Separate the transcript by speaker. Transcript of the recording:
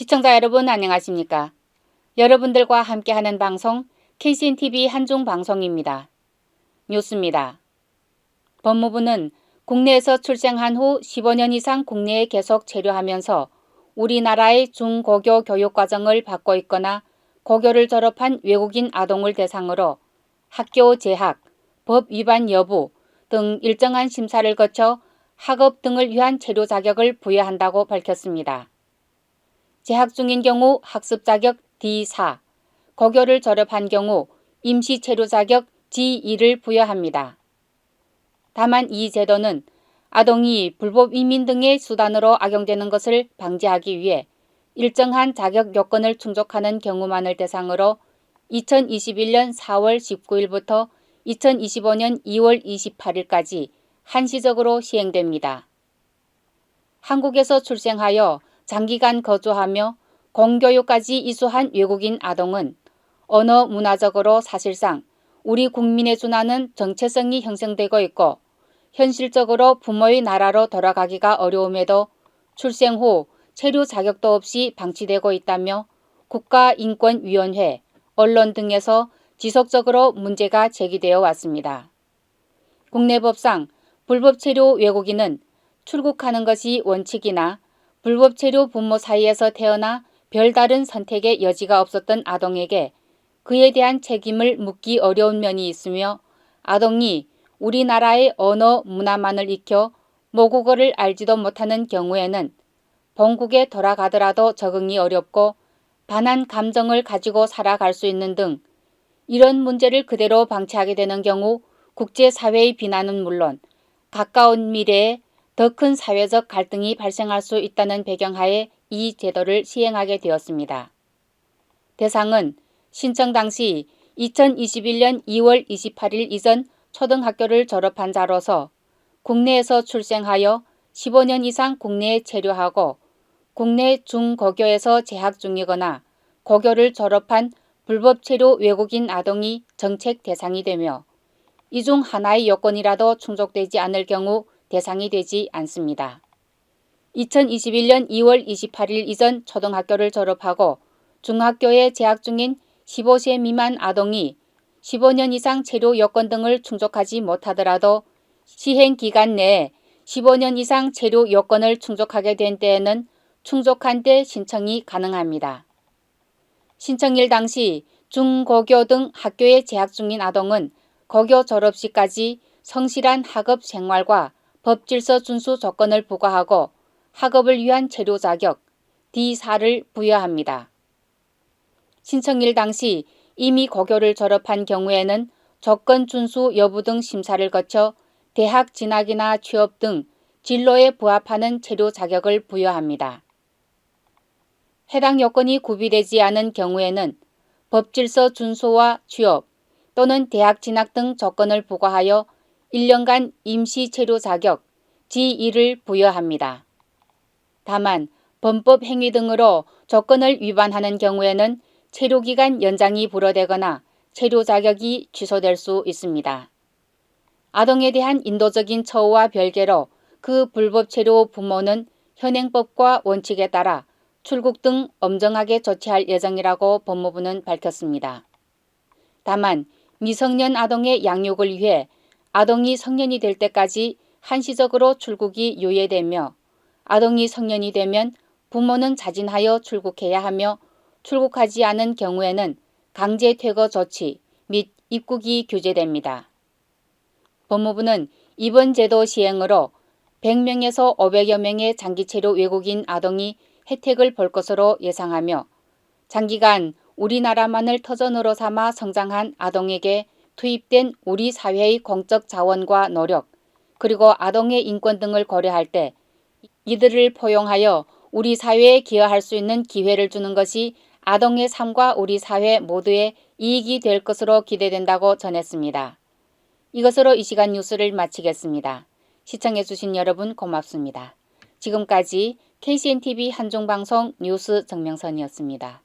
Speaker 1: 시청자 여러분 안녕하십니까? 여러분들과 함께하는 방송 KCNTV 한중방송입니다. 뉴스입니다. 법무부는 국내에서 출생한 후 15년 이상 국내에 계속 체류하면서 우리나라의 중고교 교육과정을 받고 있거나 고교를 졸업한 외국인 아동을 대상으로 학교 재학, 법 위반 여부 등 일정한 심사를 거쳐 학업 등을 위한 체류 자격을 부여한다고 밝혔습니다. 재학 중인 경우 학습 자격 D4, 고교를 졸업한 경우 임시 체류 자격 G2를 부여합니다. 다만 이 제도는 아동이 불법 이민 등의 수단으로 악용되는 것을 방지하기 위해 일정한 자격 요건을 충족하는 경우만을 대상으로 2021년 4월 19일부터 2025년 2월 28일까지 한시적으로 시행됩니다. 한국에서 출생하여 장기간 거주하며 공교육까지 이수한 외국인 아동은 언어 문화적으로 사실상 우리 국민에 준하는 정체성이 형성되고 있고 현실적으로 부모의 나라로 돌아가기가 어려움에도 출생 후 체류 자격도 없이 방치되고 있다며 국가인권위원회, 언론 등에서 지속적으로 문제가 제기되어 왔습니다. 국내 법상 불법 체류 외국인은 출국하는 것이 원칙이나 불법 체류 부모 사이에서 태어나 별다른 선택의 여지가 없었던 아동에게 그에 대한 책임을 묻기 어려운 면이 있으며 아동이 우리나라의 언어 문화만을 익혀 모국어를 알지도 못하는 경우에는 본국에 돌아가더라도 적응이 어렵고 반한 감정을 가지고 살아갈 수 있는 등 이런 문제를 그대로 방치하게 되는 경우 국제사회의 비난은 물론 가까운 미래에 더 큰 사회적 갈등이 발생할 수 있다는 배경하에 이 제도를 시행하게 되었습니다. 대상은 신청 당시 2021년 2월 28일 이전 초등학교를 졸업한 자로서 국내에서 출생하여 15년 이상 국내에 체류하고 국내 중고교에서 재학 중이거나 고교를 졸업한 불법 체류 외국인 아동이 정책 대상이 되며 이 중 하나의 요건이라도 충족되지 않을 경우 대상이 되지 않습니다. 2021년 2월 28일 이전 초등학교를 졸업하고 중학교에 재학 중인 15세 미만 아동이 15년 이상 체류 요건 등을 충족하지 못하더라도 시행 기간 내에 15년 이상 체류 요건을 충족하게 된 때에는 충족한 때 신청이 가능합니다. 신청일 당시 중고교 등 학교에 재학 중인 아동은 고교 졸업 시까지 성실한 학업 생활과 법 질서 준수 조건을 부과하고 학업을 위한 체류 자격 D4를 부여합니다. 신청일 당시 이미 고교를 졸업한 경우에는 조건 준수 여부 등 심사를 거쳐 대학 진학이나 취업 등 진로에 부합하는 체류 자격을 부여합니다. 해당 요건이 구비되지 않은 경우에는 법질서 준수와 취업 또는 대학 진학 등 조건을 부과하여 1년간 임시 체류 자격 G2를 부여합니다. 다만 범법 행위 등으로 조건을 위반하는 경우에는 체류기간 연장이 불어되거나 체류 자격이 취소될 수 있습니다. 아동에 대한 인도적인 처우와 별개로 그 불법 체류 부모는 현행법과 원칙에 따라 출국 등 엄정하게 조치할 예정이라고 법무부는 밝혔습니다. 다만 미성년 아동의 양육을 위해 아동이 성년이 될 때까지 한시적으로 출국이 유예되며 아동이 성년이 되면 부모는 자진하여 출국해야 하며 출국하지 않은 경우에는 강제 퇴거 조치 및 입국이 규제됩니다. 법무부는 이번 제도 시행으로 100명에서 500여 명의 장기 체류 외국인 아동이 혜택을 볼 것으로 예상하며 장기간 우리나라만을 터전으로 삼아 성장한 아동에게 투입된 우리 사회의 공적 자원과 노력, 그리고 아동의 인권 등을 고려할 때 이들을 포용하여 우리 사회에 기여할 수 있는 기회를 주는 것이 아동의 삶과 우리 사회 모두의 이익이 될 것으로 기대된다고 전했습니다. 이것으로 이 시간 뉴스를 마치겠습니다. 시청해주신 여러분 고맙습니다. 지금까지 KCNTV 한중방송 뉴스 정명선이었습니다.